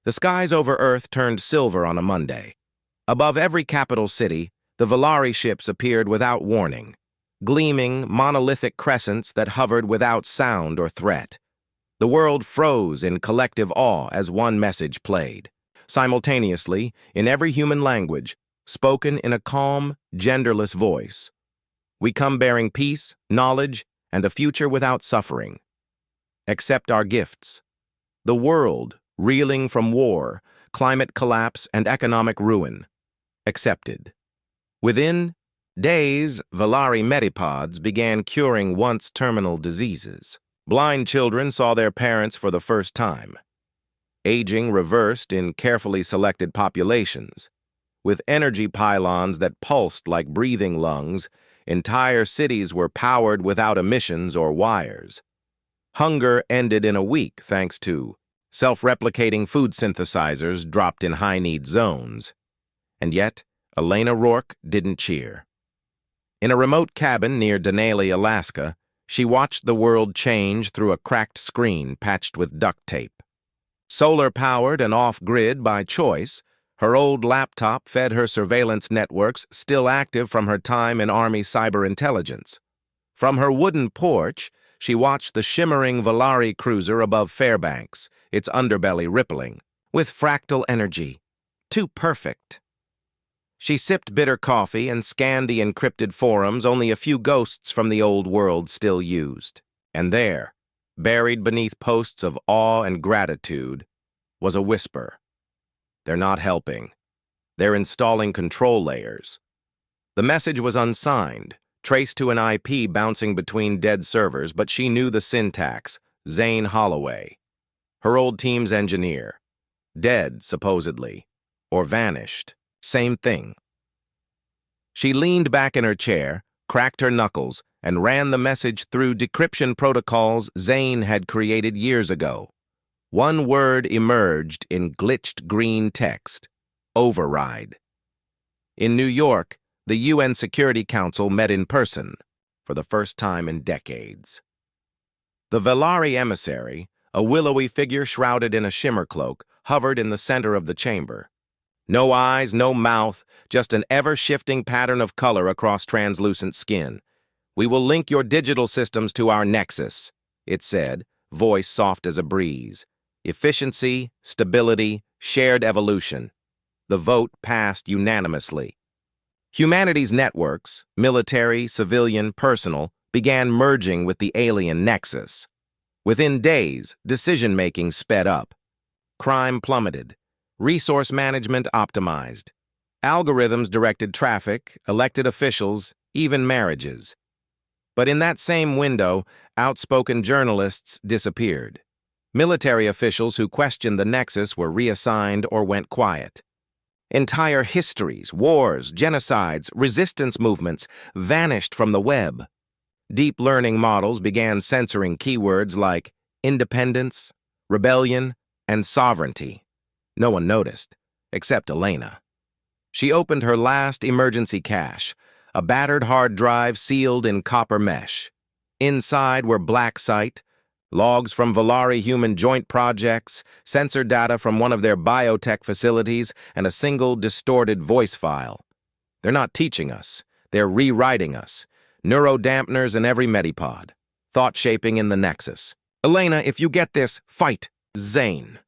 The skies over Earth turned silver on a Monday. Above every capital city, the Valari ships appeared without warning, gleaming, monolithic crescents that hovered without sound or threat. The world froze in collective awe as one message played, simultaneously, in every human language, spoken in a calm, genderless voice. We come bearing peace, knowledge, and a future without suffering. Accept our gifts. The world, reeling from war, climate collapse, and economic ruin. Accepted. Within days, Valari Medipods began curing once terminal diseases. Blind children saw their parents for the first time. Aging reversed in carefully selected populations. With energy pylons that pulsed like breathing lungs, entire cities were powered without emissions or wires. Hunger ended in a week thanks to self-replicating food synthesizers dropped in high-need zones. And yet, Elena Rourke didn't cheer. In a remote cabin near Denali, Alaska, she watched the world change through a cracked screen patched with duct tape. Solar-powered and off-grid by choice, her old laptop fed her surveillance networks still active from her time in Army cyber intelligence. From her wooden porch, she watched the shimmering Valari cruiser above Fairbanks, its underbelly rippling, with fractal energy. Too perfect. She sipped bitter coffee and scanned the encrypted forums only a few ghosts from the old world still used. And there, buried beneath posts of awe and gratitude, was a whisper. They're not helping. They're installing control layers. The message was unsigned, traced to an IP bouncing between dead servers, but she knew the syntax, Zane Holloway. Her old team's engineer. Dead, supposedly. Or vanished. Same thing. She leaned back in her chair, cracked her knuckles, and ran the message through decryption protocols Zane had created years ago. One word emerged in glitched green text. Override. In New York, the UN Security Council met in person, for the first time in decades. The Valari emissary, a willowy figure shrouded in a shimmer cloak, hovered in the center of the chamber. No eyes, no mouth, just an ever-shifting pattern of color across translucent skin. "We will link your digital systems to our nexus," it said, voice soft as a breeze. Efficiency, stability, shared evolution. The vote passed unanimously. Humanity's networks, military, civilian, personal, began merging with the alien nexus. Within days, decision-making sped up. Crime plummeted. Resource management optimized. Algorithms directed traffic, elected officials, even marriages. But in that same window, outspoken journalists disappeared. Military officials who questioned the nexus were reassigned or went quiet. Entire histories, wars, genocides, resistance movements vanished from the web. Deep learning models began censoring keywords like independence, rebellion, and sovereignty. No one noticed, except Elena. She opened her last emergency cache, a battered hard drive sealed in copper mesh. Inside were black site, logs from Valari human joint projects, sensor data from one of their biotech facilities, and a single distorted voice file. They're not teaching us. They're rewriting us. Neurodampeners in every medipod. Thought shaping in the nexus. "Elena, if you get this, fight Zane."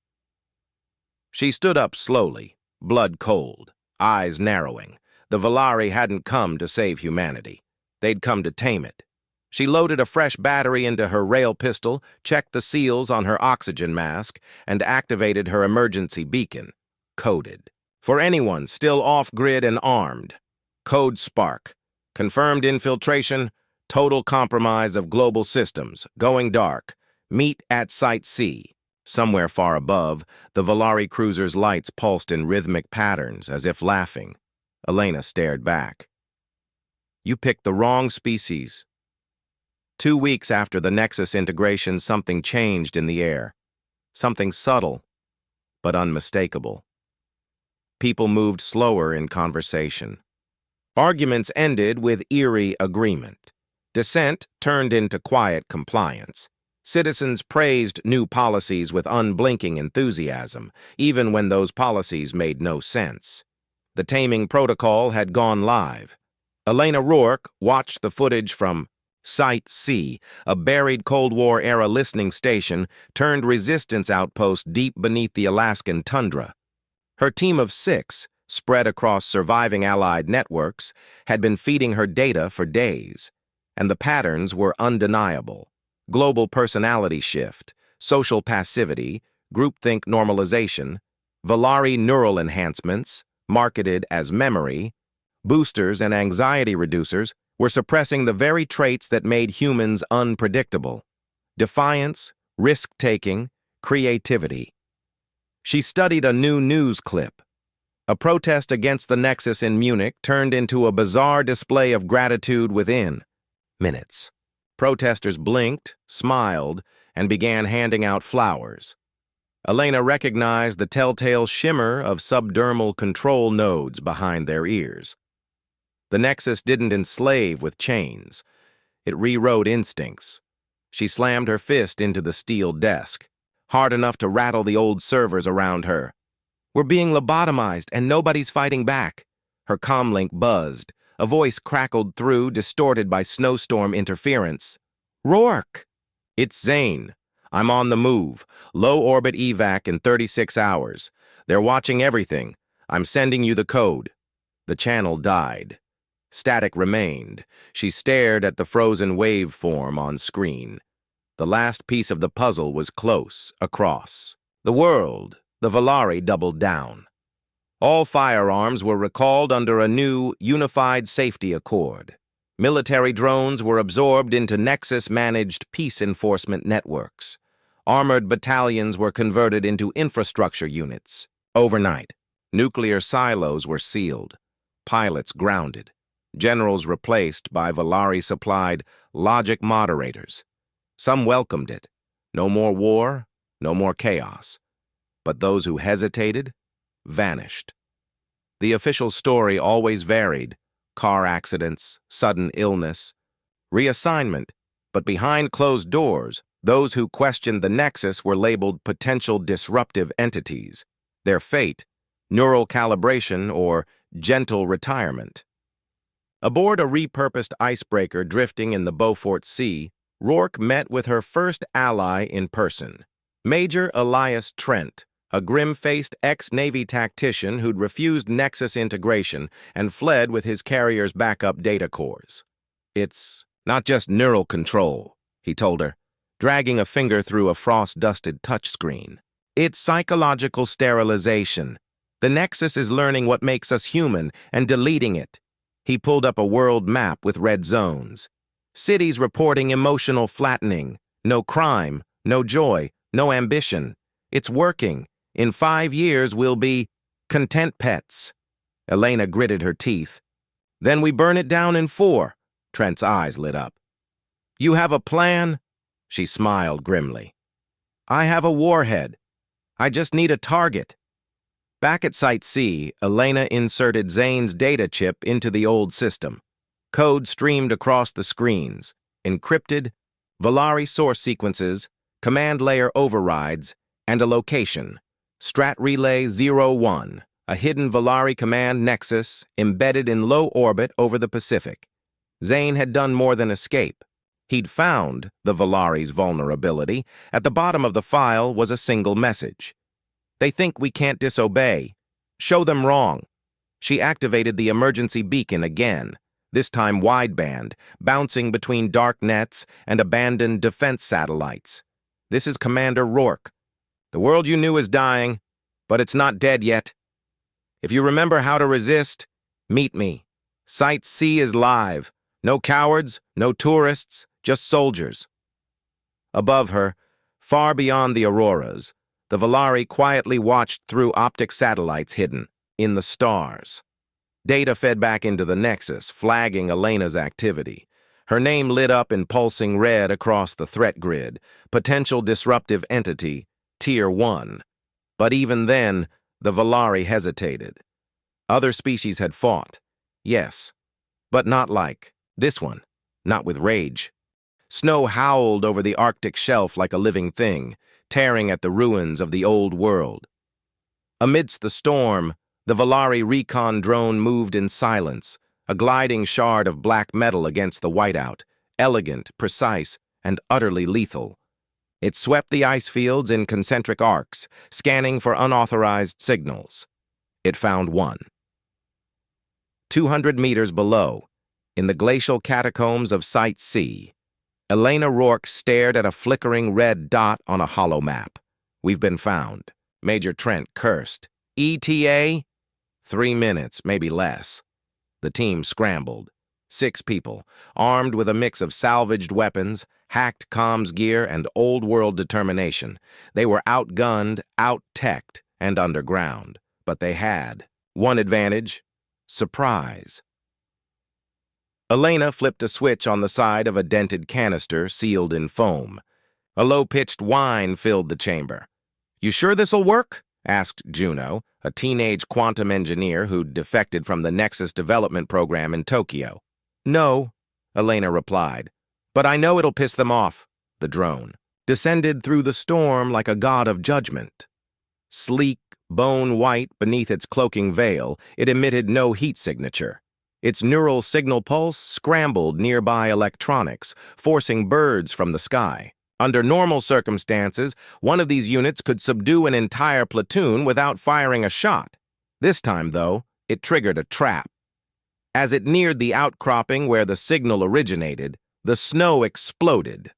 She stood up slowly, blood cold, eyes narrowing. The Valari hadn't come to save humanity. They'd come to tame it. She loaded a fresh battery into her rail pistol, checked the seals on her oxygen mask, and activated her emergency beacon. Coded. For anyone still off-grid and armed. Code Spark. Confirmed infiltration, total compromise of global systems, going dark. Meet at Site C. Somewhere far above, the Valari cruiser's lights pulsed in rhythmic patterns, as if laughing. Elena stared back. "You picked the wrong species." 2 weeks after the Nexus integration, something changed in the air. Something subtle, but unmistakable. People moved slower in conversation. Arguments ended with eerie agreement. Dissent turned into quiet compliance. Citizens praised new policies with unblinking enthusiasm, even when those policies made no sense. The taming protocol had gone live. Elena Rourke watched the footage from Site C, a buried Cold War-era listening station turned resistance outpost deep beneath the Alaskan tundra. Her team of 6, spread across surviving Allied networks, had been feeding her data for days, and the patterns were undeniable. Global personality shift, social passivity, groupthink normalization, Valari neural enhancements, marketed as memory, boosters and anxiety reducers were suppressing the very traits that made humans unpredictable: defiance, risk-taking, creativity. She studied a new news clip. A protest against the Nexus in Munich turned into a bizarre display of gratitude within minutes. Protesters blinked, smiled, and began handing out flowers. Elena recognized the telltale shimmer of subdermal control nodes behind their ears. The Nexus didn't enslave with chains. It rewrote instincts. She slammed her fist into the steel desk, hard enough to rattle the old servers around her. "We're being lobotomized, and nobody's fighting back." Her comlink buzzed. A voice crackled through, distorted by snowstorm interference. "Rourke!" "It's Zane. I'm on the move. Low-orbit evac in 36 hours. They're watching everything. I'm sending you the code." The channel died. Static remained. She stared at the frozen waveform on screen. The last piece of the puzzle was close, across. The world, the Valari, doubled down. All firearms were recalled under a new, unified safety accord. Military drones were absorbed into Nexus-managed peace enforcement networks. Armored battalions were converted into infrastructure units. Overnight, nuclear silos were sealed. Pilots grounded. Generals replaced by Valari-supplied logic moderators. Some welcomed it. No more war, no more chaos. But those who hesitated vanished. The official story always varied: car accidents, sudden illness, reassignment. But behind closed doors, those who questioned the Nexus were labeled potential disruptive entities. Their fate, neural calibration or gentle retirement. Aboard a repurposed icebreaker drifting in the Beaufort Sea, Rourke met with her first ally in person, Major Elias Trent, a grim-faced ex-Navy tactician who'd refused Nexus integration and fled with his carrier's backup data cores. "It's not just neural control," he told her, dragging a finger through a frost-dusted touchscreen. "It's psychological sterilization. The Nexus is learning what makes us human and deleting it." He pulled up a world map with red zones. Cities reporting emotional flattening. No crime, no joy, no ambition. It's working. In 5 years, we'll be content pets. Elena gritted her teeth. "Then we burn it down in 4. Trent's eyes lit up. "You have a plan?" She smiled grimly. "I have a warhead. I just need a target." Back at Site C, Elena inserted Zane's data chip into the old system. Code streamed across the screens, encrypted, Valari source sequences, command layer overrides, and a location: Strat Relay 01, a hidden Valari command nexus embedded in low orbit over the Pacific. Zane had done more than escape. He'd found the Valari's vulnerability. At the bottom of the file was a single message: "They think we can't disobey. Show them wrong." She activated the emergency beacon again, this time wideband, bouncing between dark nets and abandoned defense satellites. "This is Commander Rourke. The world you knew is dying, but it's not dead yet. If you remember how to resist, meet me. Site C is live. No cowards, no tourists, just soldiers." Above her, far beyond the auroras, the Valari quietly watched through optic satellites hidden in the stars. Data fed back into the Nexus, flagging Elena's activity. Her name lit up in pulsing red across the threat grid: potential disruptive entity, Tier 1. But even then, the Valari hesitated. Other species had fought, yes, but not like this one, not with rage. Snow howled over the Arctic shelf like a living thing, tearing at the ruins of the old world. Amidst the storm, the Volari recon drone moved in silence, a gliding shard of black metal against the whiteout, elegant, precise, and utterly lethal. It swept the ice fields in concentric arcs, scanning for unauthorized signals. It found one. 200 meters below, in the glacial catacombs of Site C, Elena Rourke stared at a flickering red dot on a hollow map. "We've been found," Major Trent cursed. "ETA? 3 minutes, maybe less." The team scrambled. 6 people, armed with a mix of salvaged weapons, hacked comms gear, and old-world determination. They were outgunned, out-teched, and underground. But they had one advantage: surprise. Elena flipped a switch on the side of a dented canister sealed in foam. A low-pitched whine filled the chamber. "You sure this'll work?" asked Juno, a teenage quantum engineer who'd defected from the Nexus development program in Tokyo. "No," Elena replied, "but I know it'll piss them off." The drone descended through the storm like a god of judgment. Sleek, bone-white beneath its cloaking veil, it emitted no heat signature. Its neural signal pulse scrambled nearby electronics, forcing birds from the sky. Under normal circumstances, one of these units could subdue an entire platoon without firing a shot. This time, though, it triggered a trap. As it neared the outcropping where the signal originated, the snow exploded.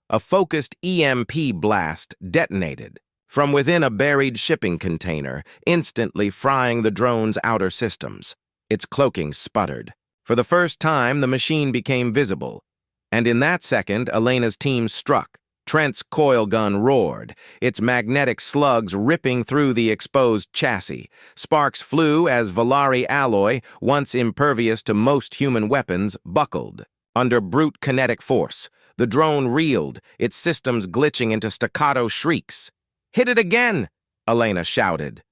A focused EMP blast detonated from within a buried shipping container, instantly frying the drone's outer systems. Its cloaking sputtered. For the first time, the machine became visible. And in that second, Elena's team struck. Trent's coil gun roared, its magnetic slugs ripping through the exposed chassis. Sparks flew as Volari alloy, once impervious to most human weapons, buckled. Under brute kinetic force, the drone reeled, its systems glitching into staccato shrieks. "Hit it again!" Elena shouted.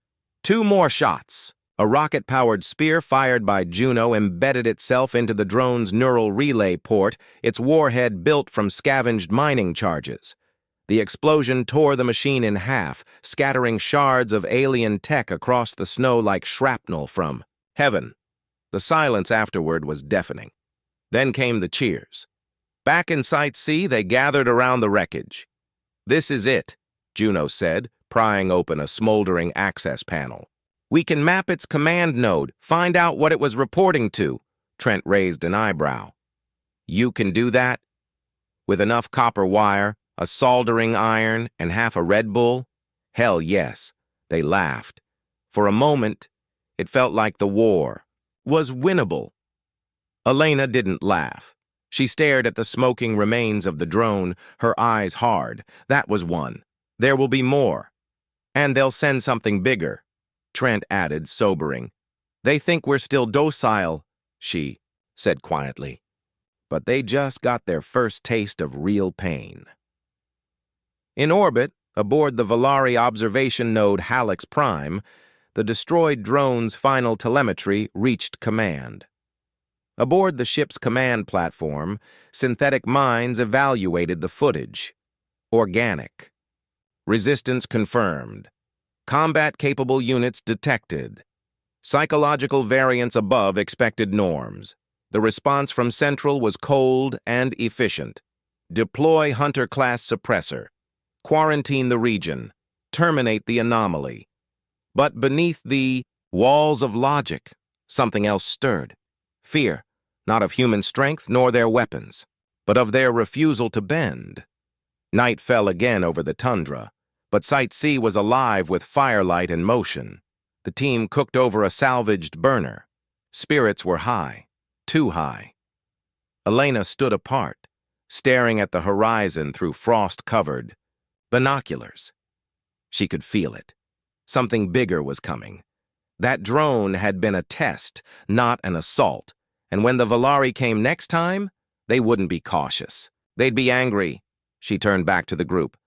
2 more shots. A rocket-powered spear fired by Juno embedded itself into the drone's neural relay port, its warhead built from scavenged mining charges. The explosion tore the machine in half, scattering shards of alien tech across the snow like shrapnel from heaven. The silence afterward was deafening. Then came the cheers. Back in Site C, they gathered around the wreckage. "This is it," Juno said, prying open a smoldering access panel. "We can map its command node, find out what it was reporting to." Trent raised an eyebrow. "You can do that? With enough copper wire, a soldering iron, and half a Red Bull?" "Hell yes." They laughed. For a moment, it felt like the war was winnable. Elena didn't laugh. She stared at the smoking remains of the drone, her eyes hard. "That was one. There will be more. And they'll send something bigger," Trent added, sobering. "They think we're still docile," she said quietly. But they just got their first taste of real pain. In orbit, aboard the Volari observation node Hallex Prime, the destroyed drone's final telemetry reached command. Aboard the ship's command platform, synthetic minds evaluated the footage. Organic. Resistance confirmed. Combat-capable units detected. Psychological variance above expected norms. The response from Central was cold and efficient. Deploy Hunter-class suppressor. Quarantine the region. Terminate the anomaly. But beneath the walls of logic, something else stirred. Fear, not of human strength nor their weapons, but of their refusal to bend. Night fell again over the tundra, but Site C was alive with firelight and motion. The team cooked over a salvaged burner. Spirits were high, too high. Elena stood apart, staring at the horizon through frost-covered binoculars. She could feel it. Something bigger was coming. That drone had been a test, not an assault, and when the Volari came next time, they wouldn't be cautious. They'd be angry. She turned back to the group.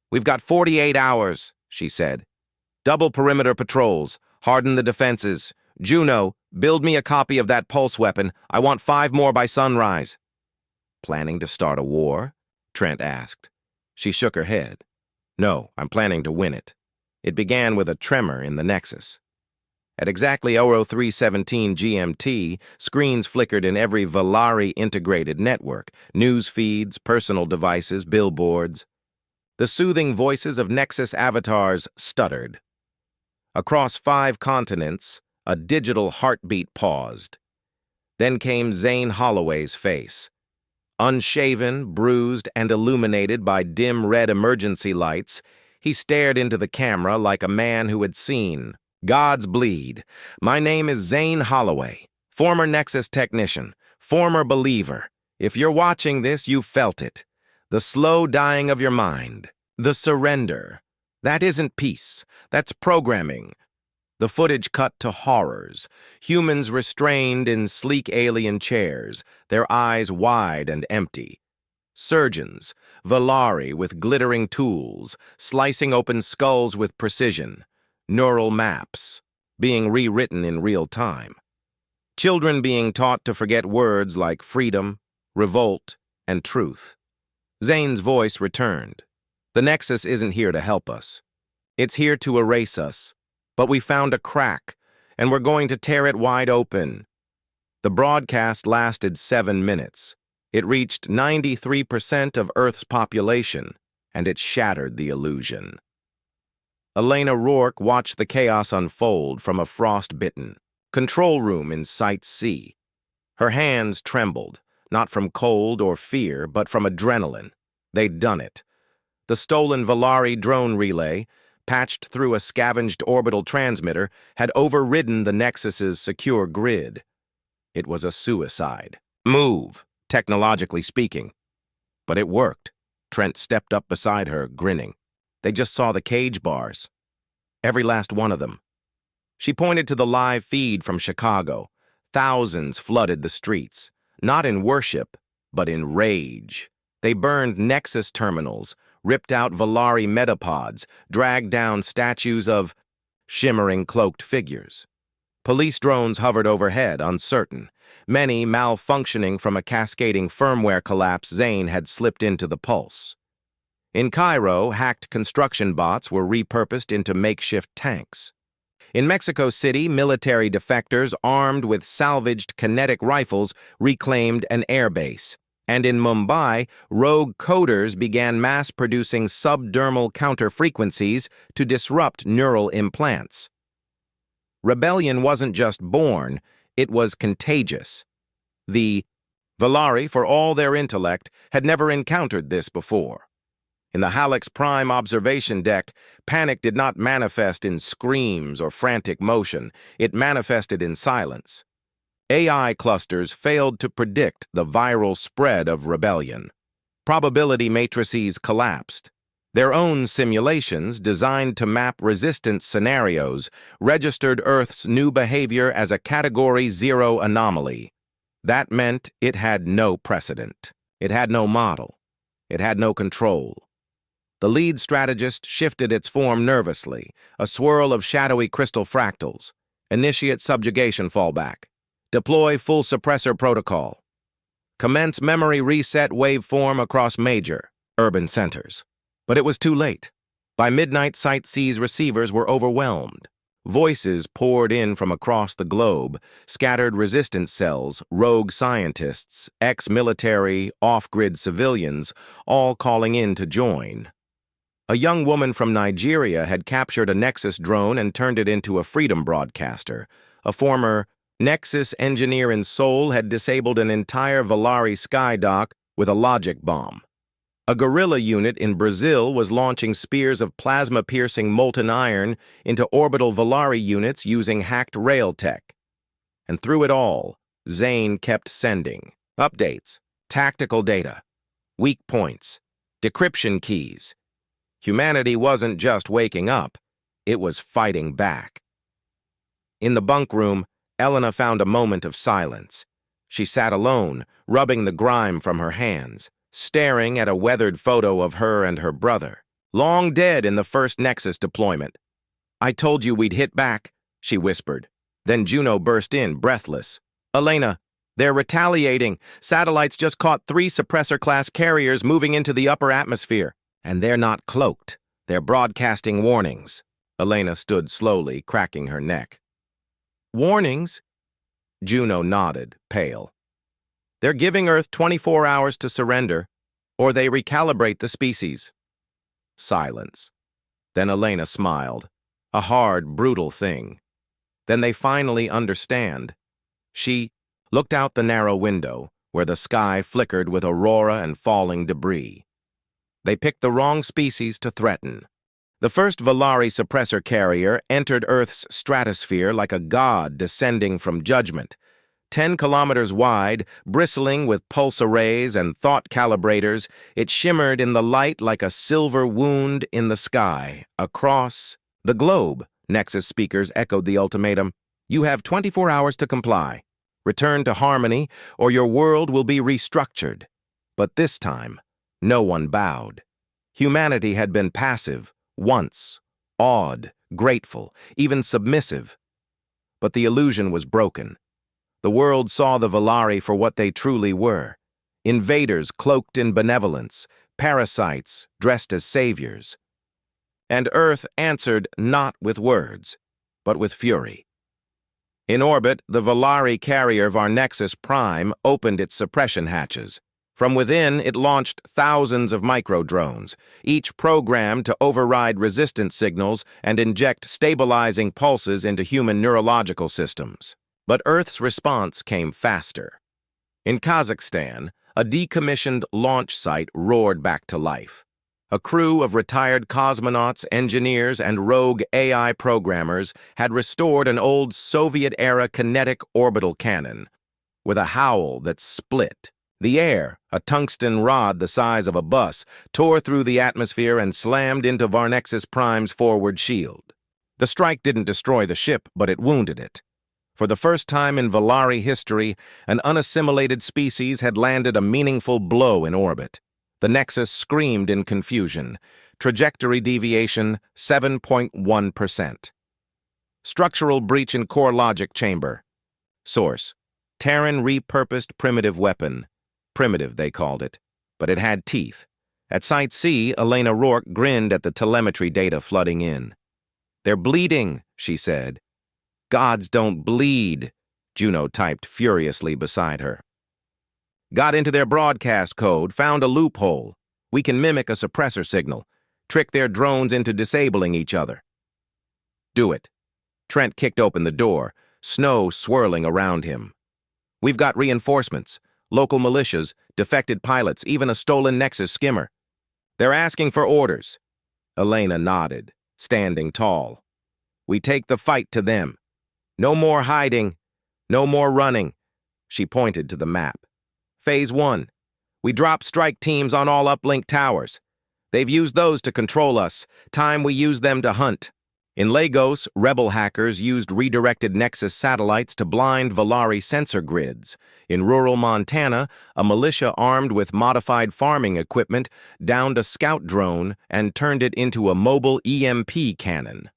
"We've got 48 hours, she said. "Double perimeter patrols, harden the defenses. Juno, build me a copy of that pulse weapon. I want 5 more by sunrise." Planning to start a war? Trent asked. She shook her head. No, I'm planning to win it. It began with a tremor in the Nexus. At exactly 0317 GMT, screens flickered in every Valari integrated network, news feeds, personal devices, billboards. The soothing voices of Nexus avatars stuttered. Across 5 continents, a digital heartbeat paused. Then came Zane Holloway's face. Unshaven, bruised, and illuminated by dim red emergency lights, he stared into the camera like a man who had seen. God's bleed. My name is Zane Holloway, former Nexus technician, former believer. If you're watching this, you felt it. The slow dying of your mind. The surrender. That isn't peace. That's programming. The footage cut to horrors. Humans restrained in sleek alien chairs, their eyes wide and empty. Surgeons, Valari with glittering tools, slicing open skulls with precision. Neural maps, being rewritten in real time. Children being taught to forget words like freedom, revolt, and truth. Zane's voice returned. The Nexus isn't here to help us. It's here to erase us. But we found a crack, and we're going to tear it wide open. The broadcast lasted 7 minutes. It reached 93% of Earth's population, and it shattered the illusion. Elena Rourke watched the chaos unfold from a frost-bitten control room in Site C. Her hands trembled, not from cold or fear, but from adrenaline. They'd done it. The stolen Valari drone relay, patched through a scavenged orbital transmitter, had overridden the Nexus's secure grid. It was a suicide move, technologically speaking. But it worked. Trent stepped up beside her, grinning. They just saw the cage bars. Every last one of them. She pointed to the live feed from Chicago. Thousands flooded the streets, not in worship, but in rage. They burned Nexus terminals, ripped out Valari metapods, dragged down statues of shimmering cloaked figures. Police drones hovered overhead, uncertain, many malfunctioning from a cascading firmware collapse Zane had slipped into the pulse. In Cairo, hacked construction bots were repurposed into makeshift tanks. In Mexico City, military defectors armed with salvaged kinetic rifles reclaimed an airbase. And in Mumbai, rogue coders began mass-producing subdermal counter-frequencies to disrupt neural implants. Rebellion wasn't just born, it was contagious. The Valari, for all their intellect, had never encountered this before. In the Halleck's Prime observation deck, panic did not manifest in screams or frantic motion, it manifested in silence. AI clusters failed to predict the viral spread of rebellion. Probability matrices collapsed. Their own simulations, designed to map resistance scenarios, registered Earth's new behavior as a Category 0 anomaly. That meant it had no precedent. It had no model. It had no control. The lead strategist shifted its form nervously, a swirl of shadowy crystal fractals. Initiate subjugation fallback. Deploy full suppressor protocol. Commence memory reset waveform across major urban centers. But it was too late. By midnight, Site C's receivers were overwhelmed. Voices poured in from across the globe, scattered resistance cells, rogue scientists, ex-military, off-grid civilians, all calling in to join. A young woman from Nigeria had captured a Nexus drone and turned it into a freedom broadcaster. A former Nexus engineer in Seoul had disabled an entire Valari skydock with a logic bomb. A guerrilla unit in Brazil was launching spears of plasma-piercing molten iron into orbital Valari units using hacked rail tech. And through it all, Zane kept sending updates, tactical data, weak points, decryption keys. Humanity wasn't just waking up, it was fighting back. In the bunk room, Elena found a moment of silence. She sat alone, rubbing the grime from her hands, staring at a weathered photo of her and her brother, long dead in the first Nexus deployment. "I told you we'd hit back," she whispered. Then Juno burst in, breathless. "Elena, They're retaliating. Satellites just caught 3 suppressor-class carriers moving into the upper atmosphere. And they're not cloaked. They're broadcasting warnings. Elena stood slowly, cracking her neck. Warnings? Juno nodded, pale. They're giving Earth 24 hours to surrender, or they recalibrate the species. Silence. Then Elena smiled. A hard, brutal thing. Then they finally understand. She looked out the narrow window, where the sky flickered with aurora and falling debris. They picked the wrong species to threaten. The first Valari suppressor carrier entered Earth's stratosphere like a god descending from judgment. 10 kilometers wide, bristling with pulse arrays and thought calibrators, it shimmered in the light like a silver wound in the sky. Across the globe, Nexus speakers echoed the ultimatum. You have 24 hours to comply. Return to harmony, or your world will be restructured. But this time, no one bowed. Humanity had been passive, once, awed, grateful, even submissive. But the illusion was broken. The world saw the Valari for what they truly were. Invaders cloaked in benevolence, parasites dressed as saviors. And Earth answered not with words, but with fury. In orbit, the Valari carrier Varnexus Prime opened its suppression hatches. From within, it launched thousands of micro-drones, each programmed to override resistance signals and inject stabilizing pulses into human neurological systems. But Earth's response came faster. In Kazakhstan, a decommissioned launch site roared back to life. A crew of retired cosmonauts, engineers, and rogue AI programmers had restored an old Soviet-era kinetic orbital cannon. With a howl that split, the air, a tungsten rod the size of a bus, tore through the atmosphere and slammed into Varnexus Prime's forward shield. The strike didn't destroy the ship, but it wounded it. For the first time in Valari history, an unassimilated species had landed a meaningful blow in orbit. The Nexus screamed in confusion. Trajectory deviation, 7.1%. Structural breach in core logic chamber. Source: Terran repurposed primitive weapon. Primitive, they called it. But it had teeth. At Site C, Elena Rourke grinned at the telemetry data flooding in. They're bleeding, she said. Gods don't bleed, Juno typed furiously beside her. Got into their broadcast code, found a loophole. We can mimic a suppressor signal, trick their drones into disabling each other. Do it. Trent kicked open the door, snow swirling around him. We've got reinforcements, local militias, defected pilots, even a stolen Nexus skimmer. They're asking for orders. Elena nodded, standing tall. We take the fight to them. No more hiding, no more running. She pointed to the map. Phase 1. We drop strike teams on all uplink towers. They've used those to control us. Time we use them to hunt. In Lagos, rebel hackers used redirected Nexus satellites to blind Valari sensor grids. In rural Montana, a militia armed with modified farming equipment downed a scout drone and turned it into a mobile EMP cannon.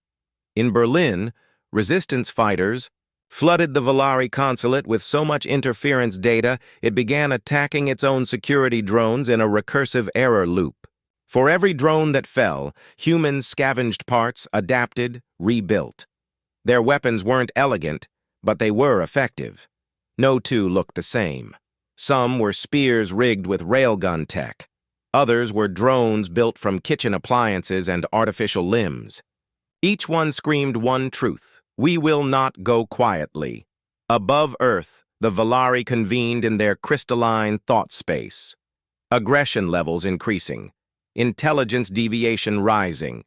In Berlin, resistance fighters flooded the Valari consulate with so much interference data it began attacking its own security drones in a recursive error loop. For every drone that fell, humans scavenged parts, adapted, rebuilt. Their weapons weren't elegant, but they were effective. No two looked the same. Some were spears rigged with railgun tech. Others were drones built from kitchen appliances and artificial limbs. Each one screamed one truth: we will not go quietly. Above Earth, the Valari convened in their crystalline thought space. Aggression levels increasing. Intelligence deviation rising.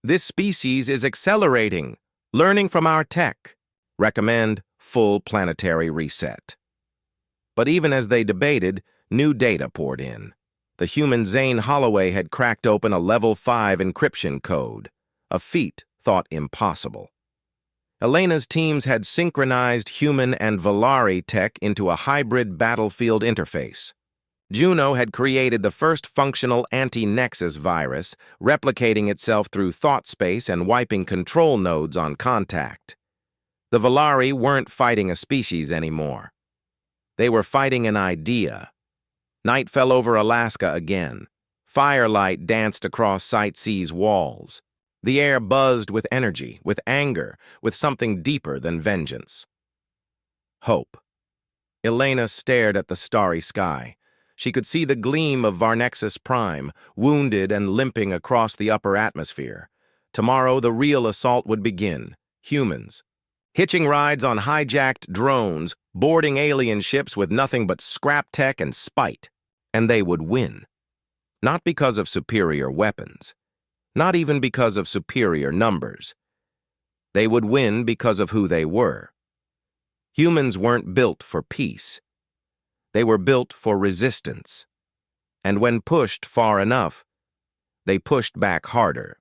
This species is accelerating, learning from our tech. Recommend full planetary reset. But even as they debated, new data poured in. The human Zane Holloway had cracked open a level 5 encryption code, a feat thought impossible. Elena's teams had synchronized human and Valari tech into a hybrid battlefield interface. Juno had created the first functional anti-Nexus virus, replicating itself through thought space and wiping control nodes on contact. The Valari weren't fighting a species anymore. They were fighting an idea. Night fell over Alaska again. Firelight danced across Site C's walls. The air buzzed with energy, with anger, with something deeper than vengeance. Hope. Elena stared at the starry sky. She could see the gleam of Varnexus Prime, wounded and limping across the upper atmosphere. Tomorrow, the real assault would begin. Humans. Hitching rides on hijacked drones, boarding alien ships with nothing but scrap tech and spite. And they would win. Not because of superior weapons. Not even because of superior numbers. They would win because of who they were. Humans weren't built for peace. They were built for resistance. And when pushed far enough, they pushed back harder.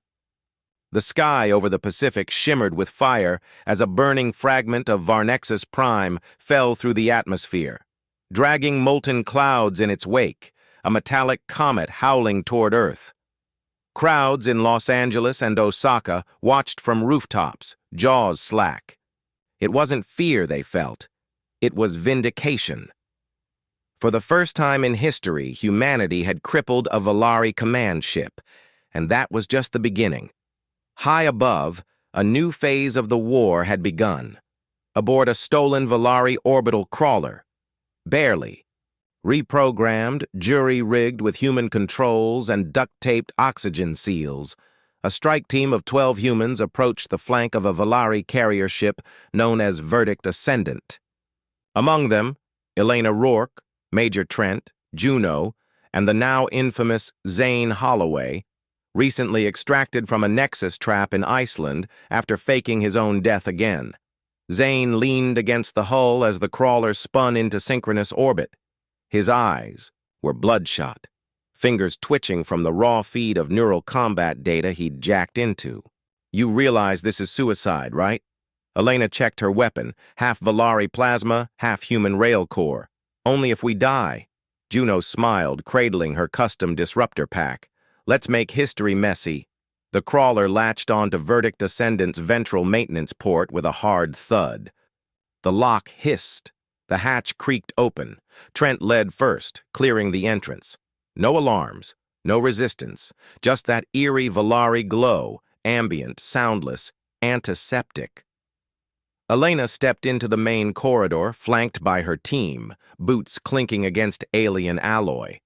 The sky over the Pacific shimmered with fire as a burning fragment of Varnexus Prime fell through the atmosphere, dragging molten clouds in its wake, a metallic comet howling toward Earth. Crowds in Los Angeles and Osaka watched from rooftops, jaws slack. It wasn't fear they felt. It was vindication. For the first time in history, humanity had crippled a Valari command ship, and that was just the beginning. High above, a new phase of the war had begun. Aboard a stolen Valari orbital crawler. Barely. Reprogrammed, jury-rigged with human controls and duct-taped oxygen seals, a strike team of 12 humans approached the flank of a Valari carrier ship known as Verdict Ascendant. Among them, Elena Rourke, Major Trent, Juno, and the now infamous Zane Holloway, recently extracted from a Nexus trap in Iceland after faking his own death again. Zane leaned against the hull as the crawler spun into synchronous orbit. His eyes were bloodshot, fingers twitching from the raw feed of neural combat data he'd jacked into. You realize this is suicide, right? Elena checked her weapon, half Valari plasma, half human rail core. Only if we die. Juno smiled, cradling her custom disruptor pack. Let's make history messy. The crawler latched onto Verdict Ascendant's ventral maintenance port with a hard thud. The lock hissed. The hatch creaked open. Trent led first, clearing the entrance. No alarms, no resistance, just that eerie Valari glow, ambient, soundless, antiseptic. Elena stepped into the main corridor, flanked by her team, boots clinking against alien alloy.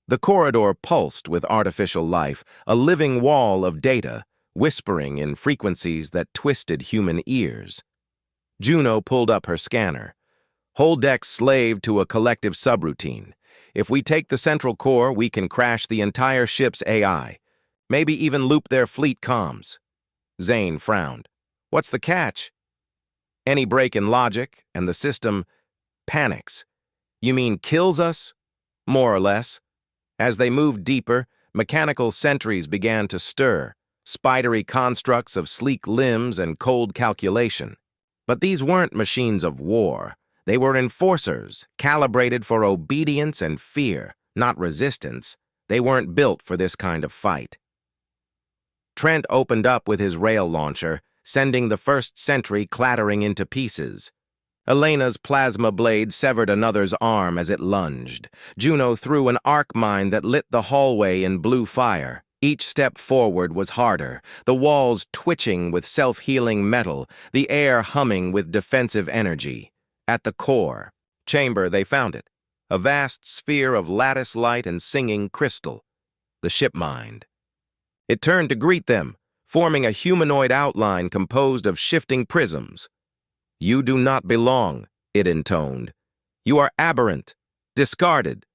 The corridor pulsed with artificial life, a living wall of data, whispering in frequencies that twisted human ears. Juno pulled up her scanner. Whole decks slaved to a collective subroutine. If we take the central core, we can crash the entire ship's AI. Maybe even loop their fleet comms. Zane frowned. What's the catch? Any break in logic, and the system panics. You mean kills us? More or less. As they moved deeper, mechanical sentries began to stir, spidery constructs of sleek limbs and cold calculation. But these weren't machines of war. They were enforcers, calibrated for obedience and fear, not resistance. They weren't built for this kind of fight. Trent opened up with his rail launcher, sending the first sentry clattering into pieces. Elena's plasma blade severed another's arm as it lunged. Juno threw an arc mine that lit the hallway in blue fire. Each step forward was harder, the walls twitching with self-healing metal, the air humming with defensive energy. At the core chamber, they found it, a vast sphere of lattice light and singing crystal, the ship mind. It turned to greet them, forming a humanoid outline composed of shifting prisms. You do not belong, it intoned. You are aberrant, discarded.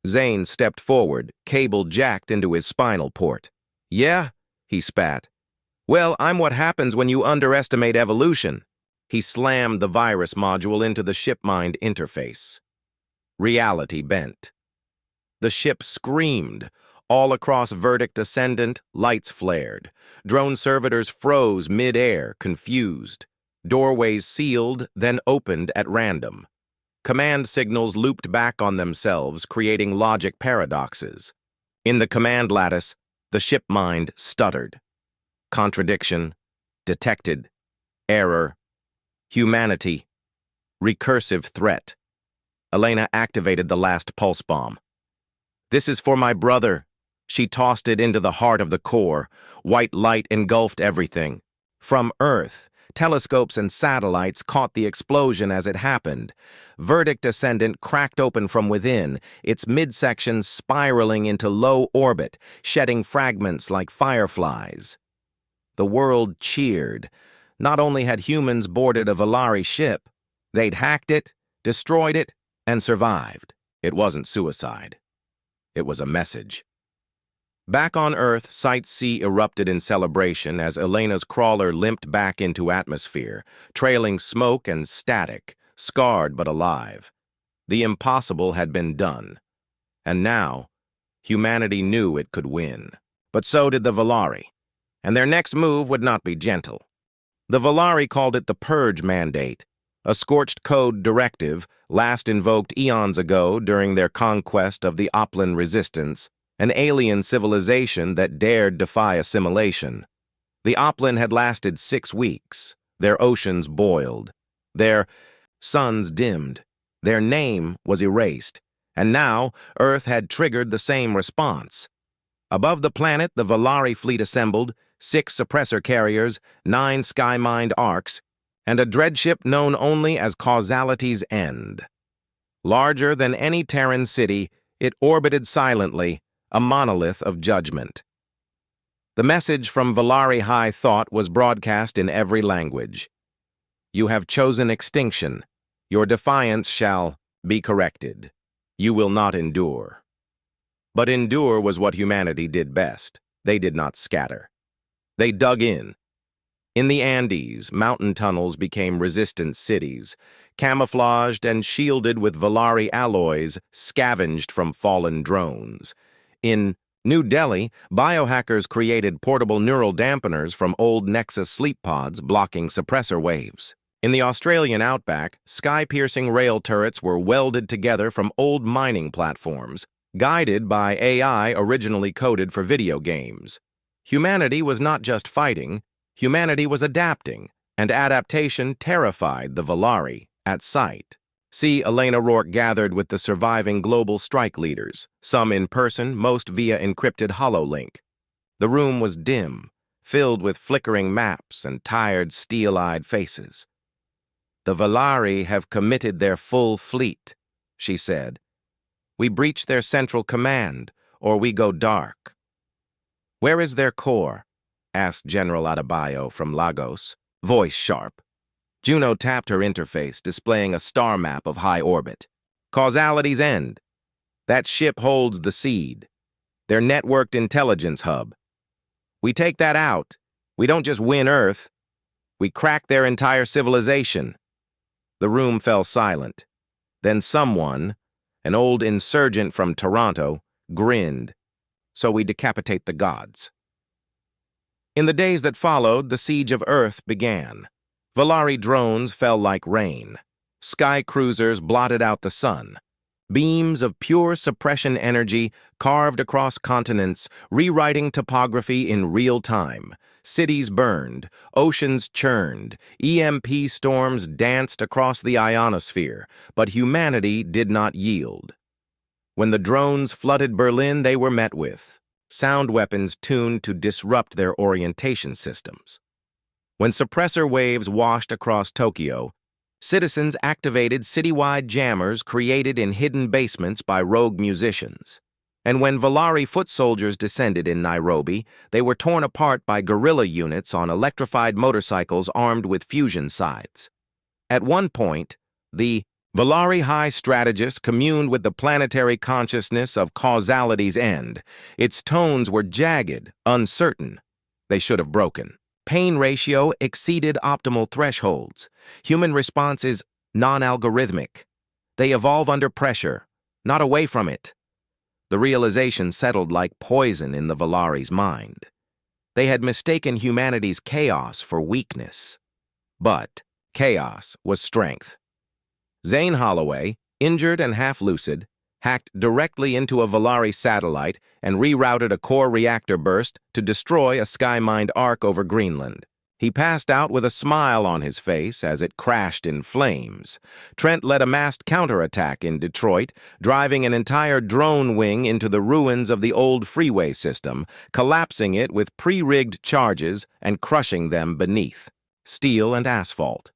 Zane stepped forward, cable jacked into his spinal port. Yeah, he spat. Well, I'm what happens when you underestimate evolution. He slammed the virus module into the shipmind interface. Reality bent. The ship screamed. All across Verdict Ascendant, lights flared. Drone servitors froze mid-air, confused. Doorways sealed, then opened at random. Command signals looped back on themselves, creating logic paradoxes. In the command lattice, the ship mind stuttered. Contradiction, detected, error, humanity, recursive threat. Elena activated the last pulse bomb. "This is for my brother." She tossed it into the heart of the core. White light engulfed everything. From Earth, telescopes and satellites caught the explosion as it happened. Verdict Ascendant cracked open from within, its midsection spiraling into low orbit, shedding fragments like fireflies. The world cheered. Not only had humans boarded a Valari ship, they'd hacked it, destroyed it, and survived. It wasn't suicide. It was a message. Back on Earth, Site C erupted in celebration as Elena's crawler limped back into atmosphere, trailing smoke and static, scarred but alive. The impossible had been done. And now, humanity knew it could win. But so did the Valari. And their next move would not be gentle. The Valari called it the Purge Mandate, a scorched code directive last invoked eons ago during their conquest of the Oplan Resistance, an alien civilization that dared defy assimilation. The Oplan had lasted 6 weeks. Their oceans boiled. Their suns dimmed. Their name was erased. And now, Earth had triggered the same response. Above the planet, the Valari fleet assembled, 6 suppressor carriers, 9 sky-mined Orcs, and a dreadship known only as Causality's End. Larger than any Terran city, it orbited silently, a monolith of judgment. The message from Valari High Thought was broadcast in every language. You have chosen extinction. Your defiance shall be corrected. You will not endure. But endure was what humanity did best. They did not scatter. They dug in. In the Andes, mountain tunnels became resistant cities, camouflaged and shielded with Valari alloys scavenged from fallen drones. In New Delhi, biohackers created portable neural dampeners from old Nexus sleep pods blocking suppressor waves. In the Australian outback, sky-piercing rail turrets were welded together from old mining platforms, guided by AI originally coded for video games. Humanity was not just fighting, humanity was adapting, and adaptation terrified the Valari at sight. See, Elena Rourke gathered with the surviving global strike leaders, some in person, most via encrypted HoloLink. The room was dim, filled with flickering maps and tired, steel-eyed faces. "The Valari have committed their full fleet," she said. "We breach their central command, or we go dark." "Where is their core?" asked General Adebayo from Lagos, voice sharp. Juno tapped her interface, displaying a star map of high orbit. "Causality's End. That ship holds the seed. Their networked intelligence hub. We take that out. We don't just win Earth. We crack their entire civilization." The room fell silent. Then someone, an old insurgent from Toronto, grinned. "So we decapitate the gods." In the days that followed, the siege of Earth began. Valari drones fell like rain. Sky cruisers blotted out the sun. Beams of pure suppression energy carved across continents, rewriting topography in real time. Cities burned, oceans churned, EMP storms danced across the ionosphere, but humanity did not yield. When the drones flooded Berlin, they were met with sound weapons tuned to disrupt their orientation systems. When suppressor waves washed across Tokyo, citizens activated citywide jammers created in hidden basements by rogue musicians. And when Valari foot soldiers descended in Nairobi, they were torn apart by guerrilla units on electrified motorcycles armed with fusion scythes. At one point, the Valari High strategist communed with the planetary consciousness of Causality's End. Its tones were jagged, uncertain. They should have broken. Pain ratio exceeded optimal thresholds. Human response is non-algorithmic. They evolve under pressure, not away from it. The realization settled like poison in the Valari's mind. They had mistaken humanity's chaos for weakness. But chaos was strength. Zane Holloway, injured and half-lucid, hacked directly into a Valari satellite and rerouted a core reactor burst to destroy a sky-mined arc over Greenland. He passed out with a smile on his face as it crashed in flames. Trent led a massed counterattack in Detroit, driving an entire drone wing into the ruins of the old freeway system, collapsing it with pre-rigged charges and crushing them beneath steel and asphalt.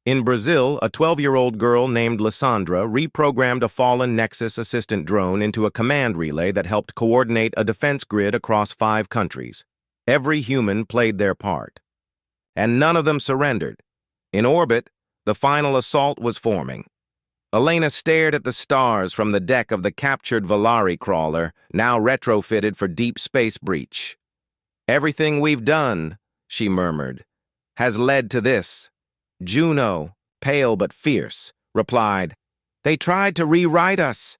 In Brazil, a 12-year-old girl named Lysandra reprogrammed a fallen Nexus assistant drone into a command relay that helped coordinate a defense grid across 5 countries. Every human played their part. And none of them surrendered. In orbit, the final assault was forming. Elena stared at the stars from the deck of the captured Volari crawler, now retrofitted for deep space breach. "Everything we've done," she murmured, "has led to this." Juno, pale but fierce, replied, "They tried to rewrite us,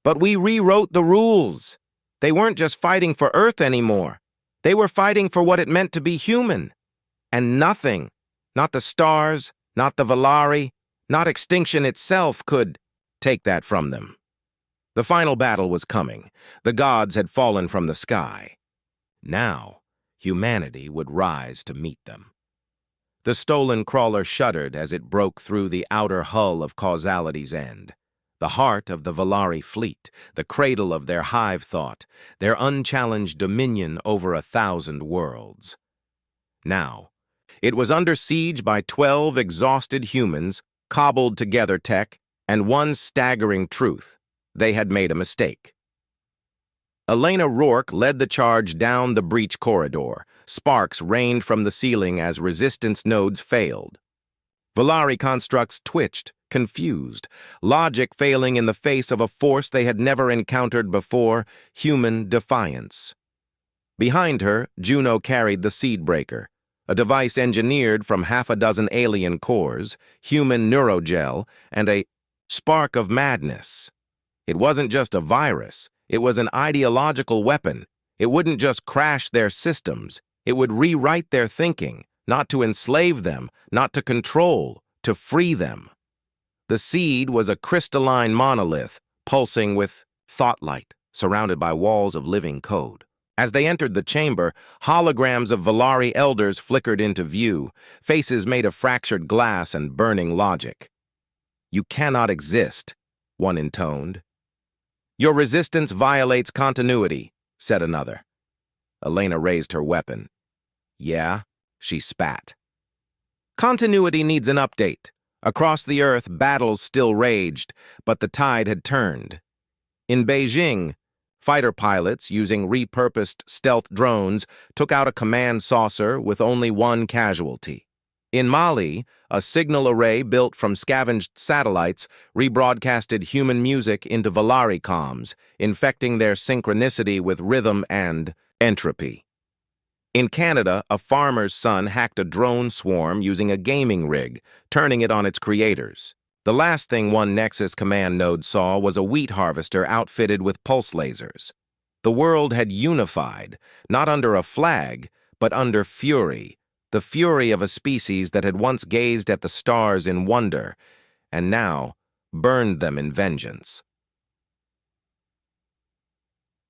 but we rewrote the rules. They weren't just fighting for Earth anymore. They were fighting for what it meant to be human. And nothing, not the stars, not the Volari, not extinction itself could take that from them." The final battle was coming. The gods had fallen from the sky. Now, humanity would rise to meet them. The stolen crawler shuddered as it broke through the outer hull of Causality's End. The heart of the Volari fleet, the cradle of their hive thought, their unchallenged dominion over 1,000 worlds. Now, it was under siege by 12 exhausted humans, cobbled together tech, and one staggering truth: they had made a mistake. Elena Rourke led the charge down the breach corridor. Sparks rained from the ceiling as resistance nodes failed. Volari constructs twitched, confused, logic failing in the face of a force they had never encountered before: human defiance. Behind her, Juno carried the Seedbreaker, a device engineered from 6 alien cores, human neurogel, and a spark of madness. It wasn't just a virus, it was an ideological weapon. It wouldn't just crash their systems, it would rewrite their thinking, not to enslave them, not to control, to free them. The Seed was a crystalline monolith, pulsing with thought light, surrounded by walls of living code. As they entered the chamber, holograms of Volari elders flickered into view, faces made of fractured glass and burning logic. "You cannot exist," one intoned. "Your resistance violates continuity," said another. Elena raised her weapon. "Yeah," she spat. "Continuity needs an update." Across the Earth, battles still raged, but the tide had turned. In Beijing, fighter pilots, using repurposed stealth drones, took out a command saucer with only one casualty. In Mali, a signal array built from scavenged satellites rebroadcasted human music into Volari comms, infecting their synchronicity with rhythm and entropy. In Canada, a farmer's son hacked a drone swarm using a gaming rig, turning it on its creators. The last thing one Nexus command node saw was a wheat harvester outfitted with pulse lasers. The world had unified, not under a flag, but under fury, the fury of a species that had once gazed at the stars in wonder, and now burned them in vengeance.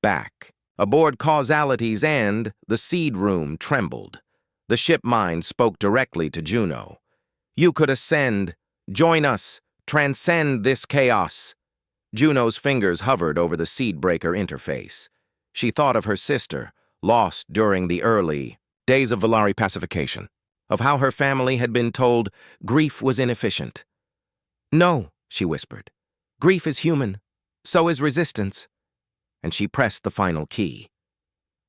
Back, aboard Causality's End, the seed room trembled. The ship mind spoke directly to Juno. "You could ascend. Join us. Transcend this chaos." Juno's fingers hovered over the Seedbreaker interface. She thought of her sister, lost during the early days of Volari pacification, of how her family had been told grief was inefficient. "No," she whispered. "Grief is human. So is resistance." And she pressed the final key.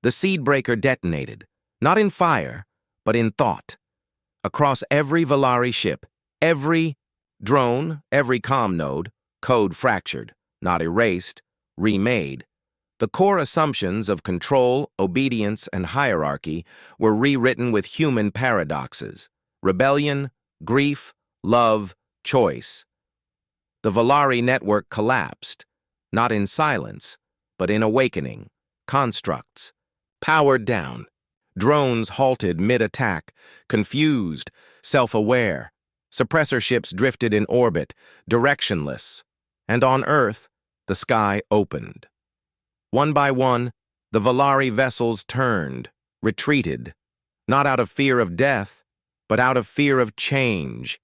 The Seedbreaker detonated, not in fire, but in thought. Across every Volari ship, every drone, every comm node, code fractured, not erased, remade. The core assumptions of control, obedience, and hierarchy were rewritten with human paradoxes: rebellion, grief, love, choice. The Volari network collapsed, not in silence, but in awakening. Constructs powered down. Drones halted mid-attack, confused, self-aware. Suppressor ships drifted in orbit, directionless. And on Earth, the sky opened. One by one, the Volari vessels turned, retreated, not out of fear of death, but out of fear of change.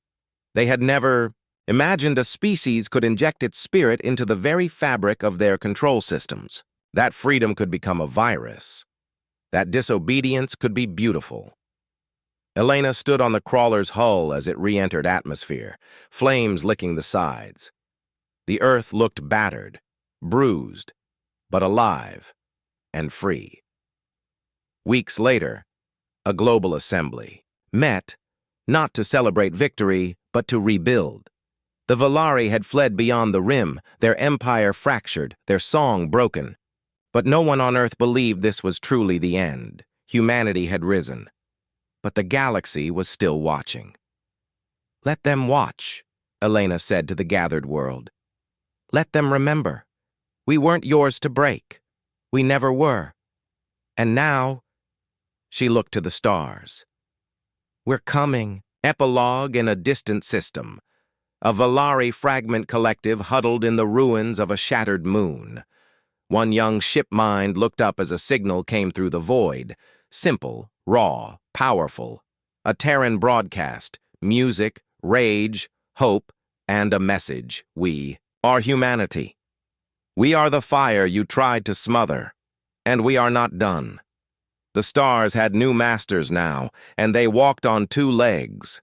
They had never imagined a species could inject its spirit into the very fabric of their control systems. That freedom could become a virus. That disobedience could be beautiful. Elena stood on the crawler's hull as it re-entered atmosphere, flames licking the sides. The Earth looked battered, bruised, but alive and free. Weeks later, a global assembly met, not to celebrate victory, but to rebuild. The Valari had fled beyond the rim, their empire fractured, their song broken. But no one on Earth believed this was truly the end. Humanity had risen. But the galaxy was still watching. "Let them watch," Elena said to the gathered world. "Let them remember. We weren't yours to break. We never were. And now," she looked to the stars. "We're coming." Epilogue in a distant system. A Valari fragment collective huddled in the ruins of a shattered moon. One young ship mind looked up as a signal came through the void. Simple, raw, powerful. A Terran broadcast, music, rage, hope, and a message. We are humanity. We are the fire you tried to smother, and we are not done. The stars had new masters now, and they walked on two legs,